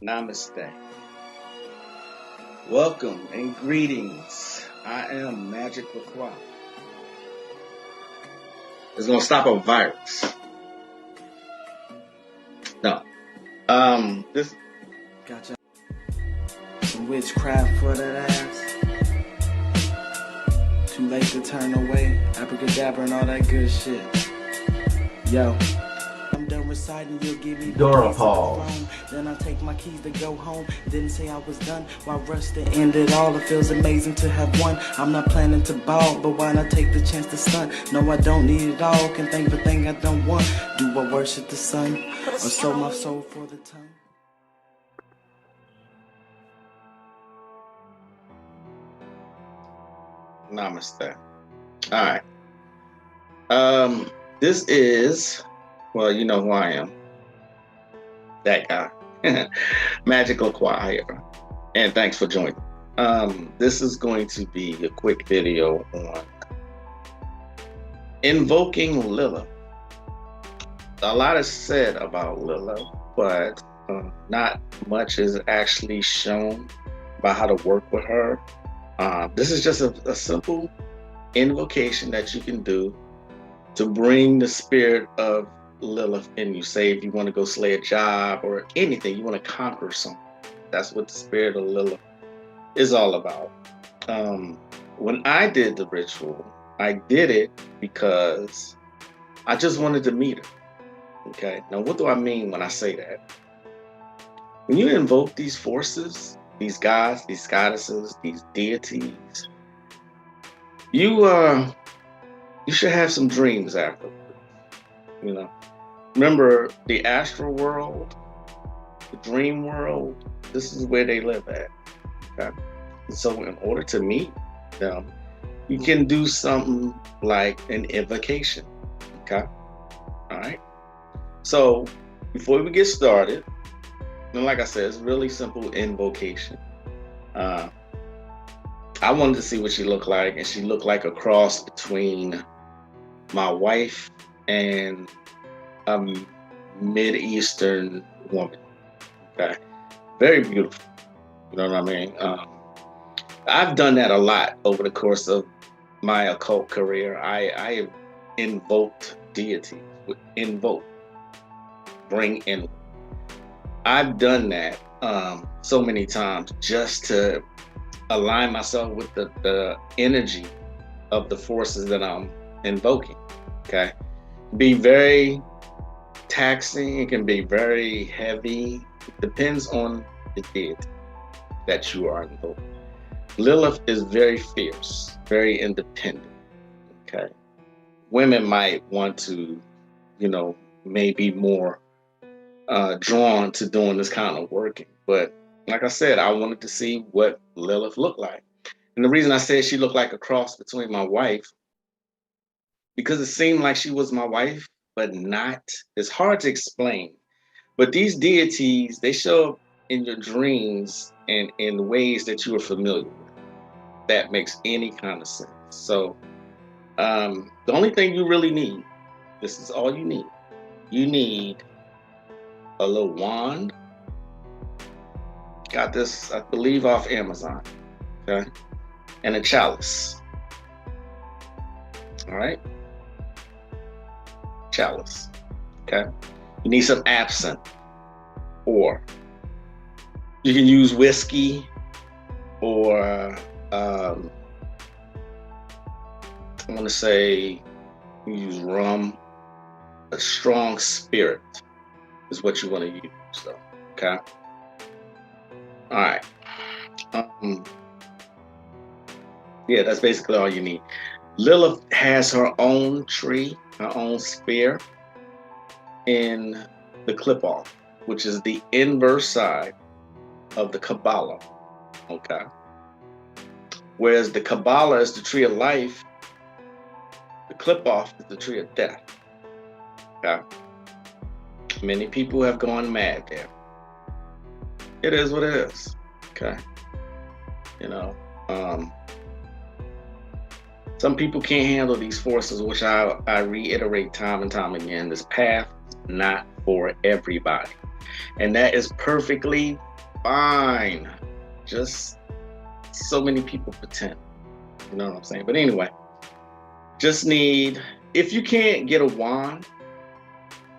Namaste. Welcome and greetings. I am Magick with Croix. It's gonna stop a virus. No. This Gotcha. Some witchcraft for that ass. Too late to turn away. Abracadabra and all that good shit. Yo. I'm done reciting, you'll give me Dora Paul. Then I take my keys to go home. Didn't say I was done. Why rush to end it all? It feels amazing to have won. I'm not planning to ball, but why not take the chance to stunt? No, I don't need it all. Can think of a thing I don't want. Do I worship the sun? Or sow my soul for the tongue? Namaste. Alright. This is, well, you know who I am. That guy. Magick with Croix here. And thanks for joining. This is going to be a quick video on invoking Lilith. A lot is said about Lilith, but not much is actually shown about how to work with her. This is just a simple invocation that you can do to bring the spirit of Lilith in you. Say if you want to go slay a job or anything, you want to conquer something. That's what the spirit of Lilith is all about. When I did the ritual, I did it because I just wanted to meet her. Okay, now what do I mean when I say that? When you invoke these forces, these gods, these goddesses, these deities, you should have some dreams afterwards. You know, remember the astral world, the dream world. This is where they live at. Okay, and so in order to meet them, you can do something like an invocation. Okay, all right. So before we get started, and like I said, it's really simple invocation. I wanted to see what she looked like, and she looked like a cross between my wife and a Mid-Eastern woman. Okay, very beautiful. You know what I mean? I've done that a lot over the course of my occult career. I have invoked deities. Bring in. I've done that so many times just to align myself with the energy of the forces that I'm invoking. Okay, be very taxing. It can be very heavy. It depends on the deity that you are invoking. Lilith is very fierce, very independent. Okay, women might want to, maybe more drawn to doing this kind of working. But like I said, I wanted to see what Lilith looked like. And the reason I said she looked like a cross between my wife, because it seemed like she was my wife, but not. It's hard to explain. But these deities, they show up in your dreams and in ways that you are familiar with. That makes any kind of sense. So the only thing you really need, this is all you need. You need a little wand. Got this, I believe, off Amazon. Okay, and a chalice. All right, chalice. Okay, you need some absinthe, or you can use whiskey, or I want to say you use rum. A strong spirit is what you want to use, though. Okay. All right. Yeah, that's basically all you need. Lilith has her own tree, her own spear in the clip-off, which is the inverse side of the Kabbalah. Okay. Whereas the Kabbalah is the tree of life, the clip-off is the tree of death. Okay. Many people have gone mad there. It is what it is. Okay. Some people can't handle these forces, which I reiterate time and time again. This path is not for everybody. And that is perfectly fine. Just so many people pretend. You know what I'm saying? But anyway, just need, if you can't get a wand,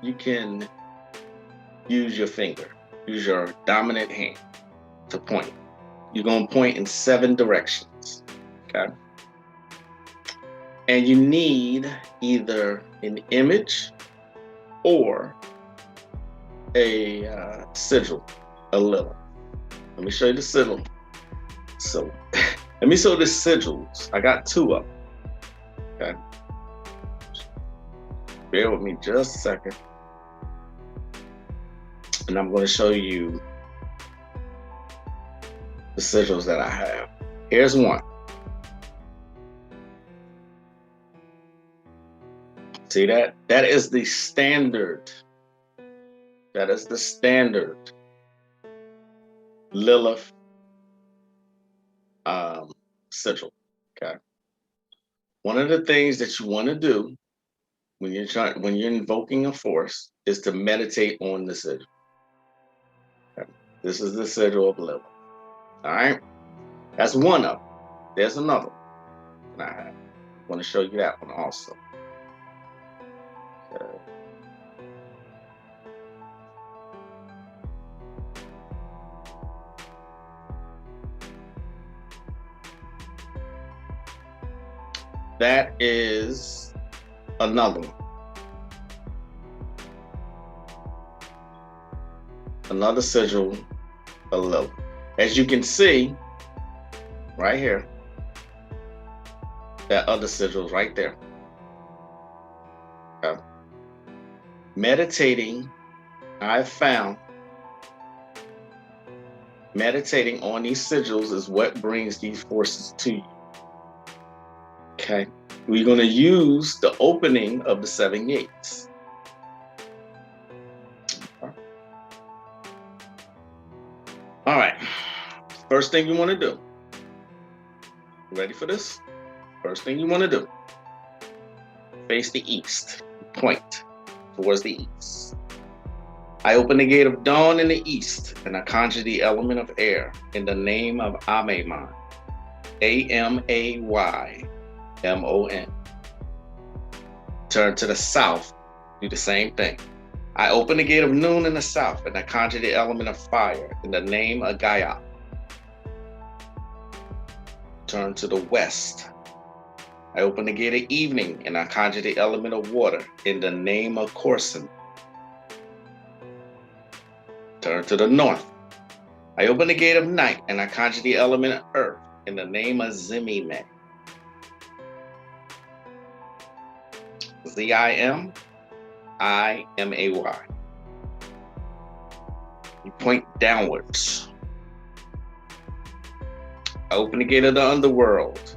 you can use your finger. Use your dominant hand to point. You're going to point in 7 directions. Okay? And you need either an image or a sigil, a Lilith. Let me show you the sigil. So, let me show you the sigils. I got 2 of them. Okay? Bear with me just a second. And I'm going to show you the sigils that I have. Here's one. See that? That is the standard. That is the standard Lilith sigil. Okay. One of the things that you want to do when you're invoking a force is to meditate on the sigil. Okay. This is the sigil of Lilith. All right. That's one of them. There's another one. And I want to show you that one also. Okay. That is another one. Another sigil of Lilith. As you can see, right here, that other sigil is right there. Okay. Meditating, I've found, meditating on these sigils is what brings these forces to you. Okay, we're going to use the opening of the 7 gates. All right, first thing you want to do, ready for this? First thing you want to do, face the east, point towards the east. I open the gate of dawn in the east, and I conjure the element of air in the name of Amaymon, A-M-A-Y-M-O-N. Turn to the south, do the same thing. I open the gate of noon in the south, and I conjure the element of fire in the name of Gaia. Turn to the west. I open the gate of evening, and I conjure the element of water in the name of Corson. Turn to the north. I open the gate of night, and I conjure the element of earth in the name of Zimime. Z-I-M-I-M-A-Y. You point downwards. I open the gate of the underworld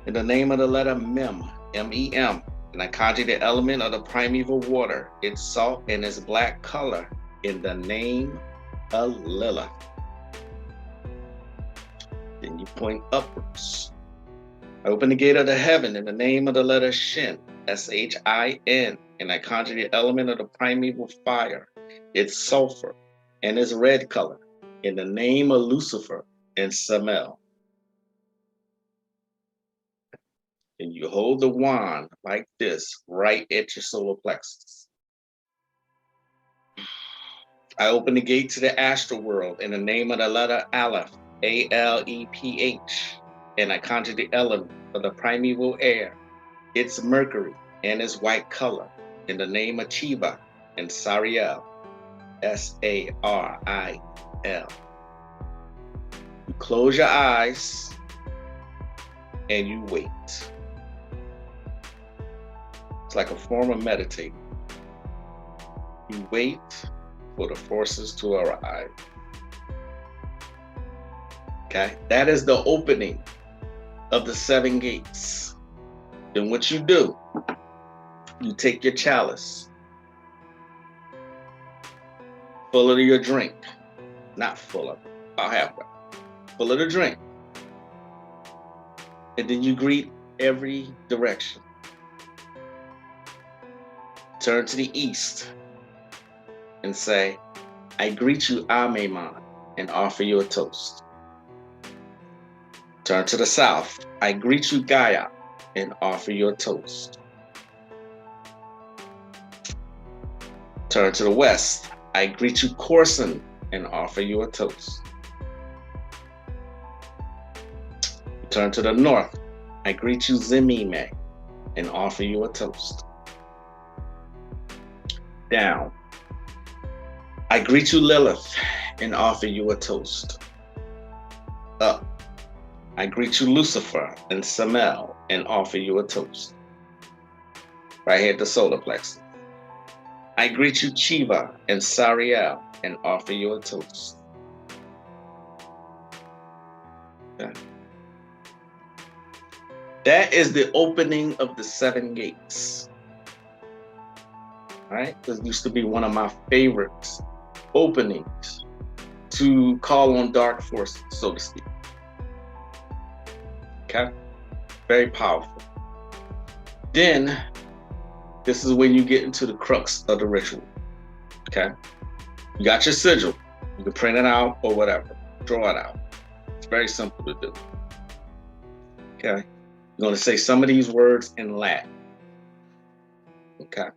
in the name of the letter Mem, M-E-M, and I conjure the element of the primeval water, its salt and its black color, in the name of Lilith. Then you point upwards. I open the gate of the heaven in the name of the letter Shin, S-H-I-N, and I conjure the element of the primeval fire, its sulfur, and its red color, in the name of Lucifer and Samel. And you hold the wand like this, right at your solar plexus. I open the gate to the astral world in the name of the letter Aleph, A-L-E-P-H, and I conjure the element of the primeval air, its mercury, and its white color, in the name of Chiva and Sariel, S-A-R-I-L. You close your eyes and you wait. It's like a form of meditating. You wait for the forces to arrive. Okay, that is the opening of the 7 gates. Then what you do, you take your chalice, full of your drink, not full of, about halfway, full of the drink, and then you greet every direction. Turn to the east and say, I greet you, Amaymon, and offer you a toast. Turn to the south. I greet you, Gaia, and offer you a toast. Turn to the west. I greet you, Corson, and offer you a toast. Turn to the north. I greet you, Zemime, and offer you a toast. Down. I greet you, Lilith, and offer you a toast. Up. I greet you, Lucifer and Samel, and offer you a toast. Right here at the solar plexus. I greet you, Chiva and Sariel, and offer you a toast. Okay. That is the opening of the 7 gates. All right? This used to be one of my favorite openings to call on dark forces, so to speak. Okay? Very powerful. Then, this is when you get into the crux of the ritual. Okay? You got your sigil. You can print it out or whatever. Draw it out. It's very simple to do. Okay? You're going to say some of these words in Latin. Okay?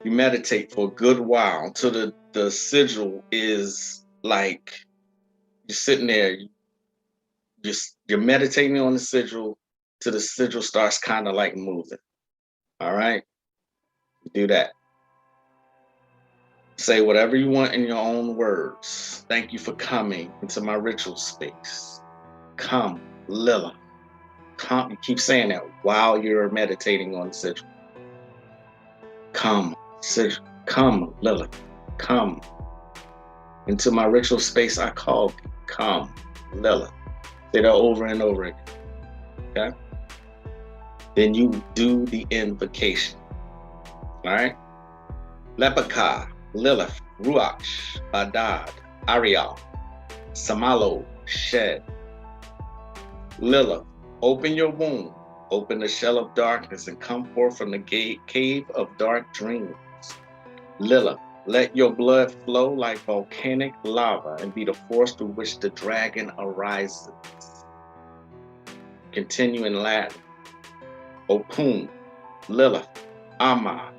You meditate for a good while until the sigil is like, you're sitting there, you're meditating on the sigil till the sigil starts kind of like moving. All right? Do that. Say whatever you want in your own words. Thank you for coming into my ritual space. Come, Lilith. Come. You keep saying that while you're meditating on the sigil. Come, sigil. Come, Lilith. Come. Into my ritual space I called you. Come, Lilith. Say that over and over again. Okay? Then you do the invocation. All right? Lepaka, Lilith, Ruach, Adad, Ariel, Samalo, Shed. Lilith, open your womb, open the shell of darkness and come forth from the cave of dark dreams. Lilith, let your blood flow like volcanic lava and be the force through which the dragon arises. Continue in Latin. Opun, Lilith, Ama,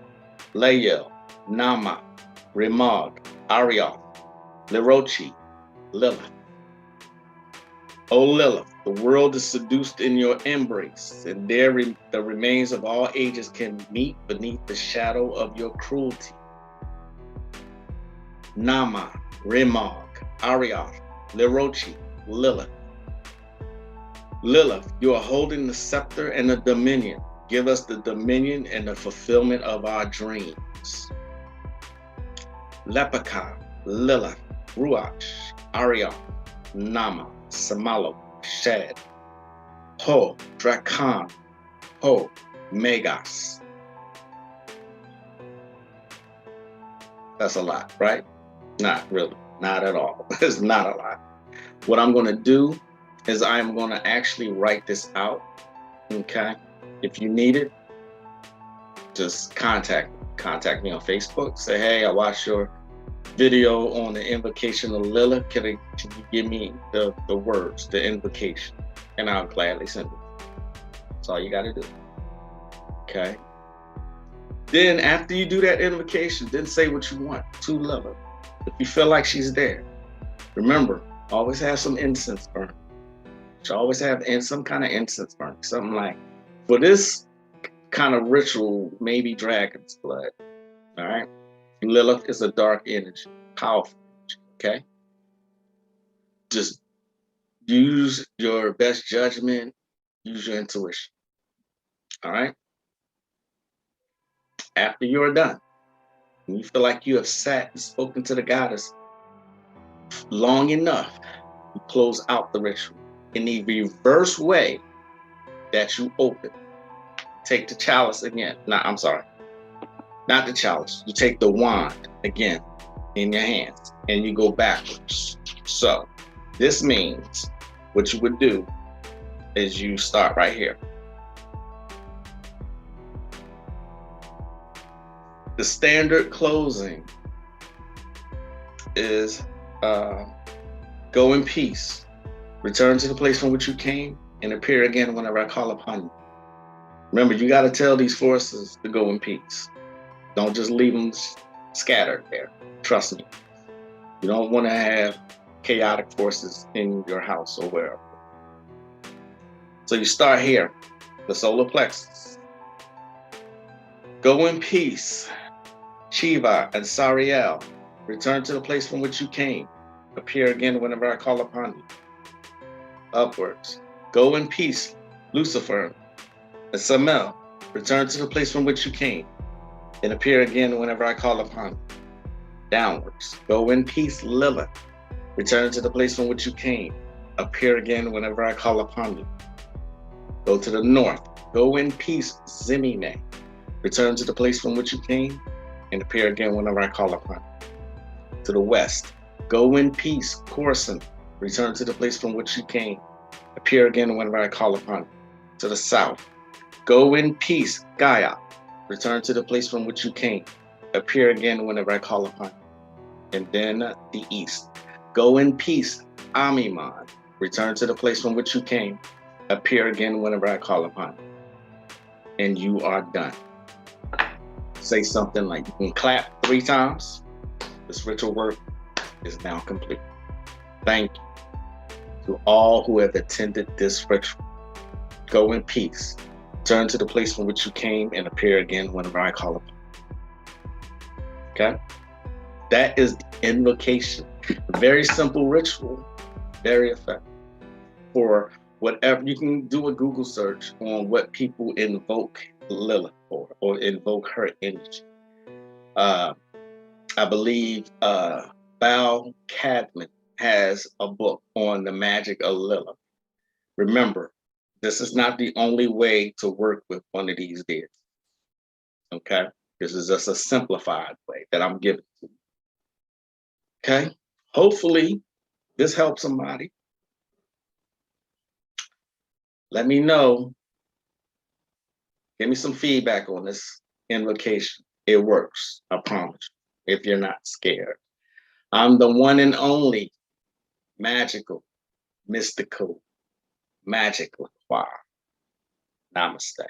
Layel, Nama, Remag, Ariel, Lirochi, Lilith. O Lilith, the world is seduced in your embrace, and there the remains of all ages can meet beneath the shadow of your cruelty. Nama, Remag, Ariel, Lirochi, Lilith. Lilith, you are holding the scepter and the dominion. Give us the dominion and the fulfillment of our dreams. Lepaka, Lilith, Ruach, Ariel, Nama, Samalo, Shed, Ho, Drakan, Ho, Megas. That's a lot, right? Not really, not at all. It's not a lot. What I'm going to do is I'm going to actually write this out, okay? If you need it, just contact me on Facebook. Say, hey, I watched your video on the invocation of Lilith. Can you give me the words, the invocation? And I'll gladly send it. That's all you got to do, okay? Then after you do that invocation, then say what you want to Lilith. If you feel like she's there, remember, always have some incense burn. You always have some kind of incense burn. Something like, for this kind of ritual, maybe dragon's blood. All right? Lilith is a dark energy, powerful energy, okay? Just use your best judgment, use your intuition. All right? After you're done, when you feel like you have sat and spoken to the goddess long enough, you close out the ritual in the reverse way that you open. Take the chalice again. I'm sorry. Not the chalice. You take the wand again in your hands and you go backwards. So this means what you would do is you start right here. The standard closing is Go in peace. Return to the place from which you came and appear again whenever I call upon you. Remember, you got to tell these forces to go in peace. Don't just leave them scattered there. Trust me. You don't want to have chaotic forces in your house or wherever. So you start here, the solar plexus. Go in peace. Shiva and Sariel, return to the place from which you came. Appear again whenever I call upon you. Upwards. Go in peace, Lucifer and Samael, return to the place from which you came, and appear again whenever I call upon you. Downwards. Go in peace, Lilith, return to the place from which you came, appear again whenever I call upon you. Go to the north. Go in peace, Zemine, return to the place from which you came, and appear again whenever I call upon you. To the west. Go in peace, Corson, return to the place from which you came, appear again whenever I call upon you. To the south. Go in peace, Gaia, return to the place from which you came, appear again whenever I call upon you. And then the east. Go in peace, Amiman, return to the place from which you came, appear again whenever I call upon you. And you are done. Say something like, you can clap 3 times. This ritual work is now complete. Thank you to all who have attended this ritual. Go in peace. Return to the place from which you came and appear again whenever I call upon you. Okay? That is the invocation. Very simple ritual, very effective. For whatever, you can do a Google search on what people invoke Lilith for, or invoke her energy. I believe Val Cadman has a book on the magic of Lilith. Remember, this is not the only way to work with one of these deities. Okay? This is just a simplified way that I'm giving to you. Okay? Hopefully, this helps somebody. Let me know. Give me some feedback on this invocation. It works, I promise you, if you're not scared. I'm the one and only magical, mystical, Magick Croix. Namaste.